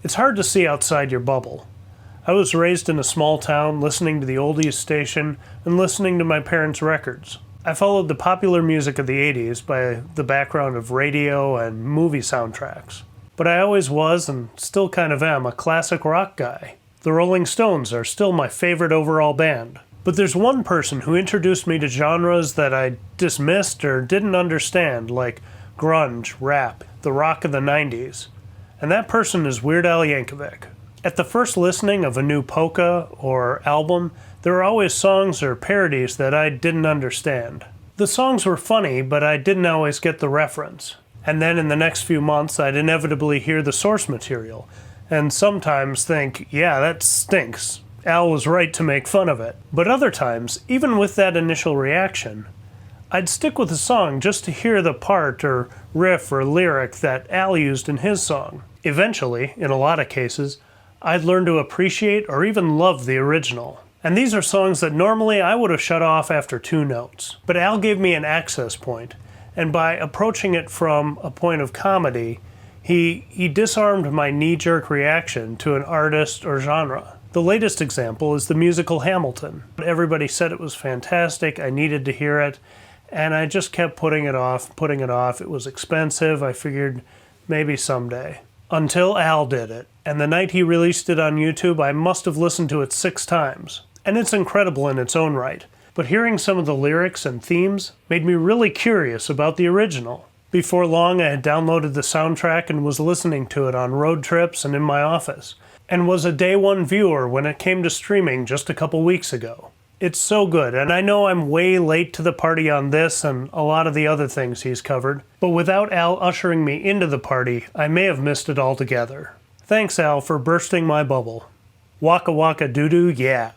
It's hard to see outside your bubble. I was raised in a small town, listening to the oldies station and listening to my parents' records. I followed the popular music of the 80s by the background of radio and movie soundtracks. But I always was, and still kind of am, a classic rock guy. The Rolling Stones are still my favorite overall band. But there's one person who introduced me to genres that I dismissed or didn't understand, like grunge, rap, the rock of the 90s. And that person is Weird Al Yankovic. At the first listening of a new polka or album, there were always songs or parodies that I didn't understand. The songs were funny, but I didn't always get the reference. And then in the next few months, I'd inevitably hear the source material, and sometimes think, yeah, that stinks. Al was right to make fun of it. But other times, even with that initial reaction, I'd stick with the song just to hear the part or riff or lyric that Al used in his song. Eventually, in a lot of cases, I'd learn to appreciate or even love the original. And these are songs that normally I would have shut off after 2 notes. But Al gave me an access point, and by approaching it from a point of comedy, he disarmed my knee-jerk reaction to an artist or genre. The latest example is the musical Hamilton. Everybody said it was fantastic, I needed to hear it, and I just kept putting it off. It was expensive, I figured maybe someday. Until Al did it, and the night he released it on YouTube, I must have listened to it 6 times. And it's incredible in its own right, but hearing some of the lyrics and themes made me really curious about the original. Before long, I had downloaded the soundtrack and was listening to it on road trips and in my office, and was a day one viewer when it came to streaming just a couple weeks ago. It's so good, and I know I'm way late to the party on this and a lot of the other things he's covered, but without Al ushering me into the party, I may have missed it altogether. Thanks, Al, for bursting my bubble. Waka waka doo doo, yeah.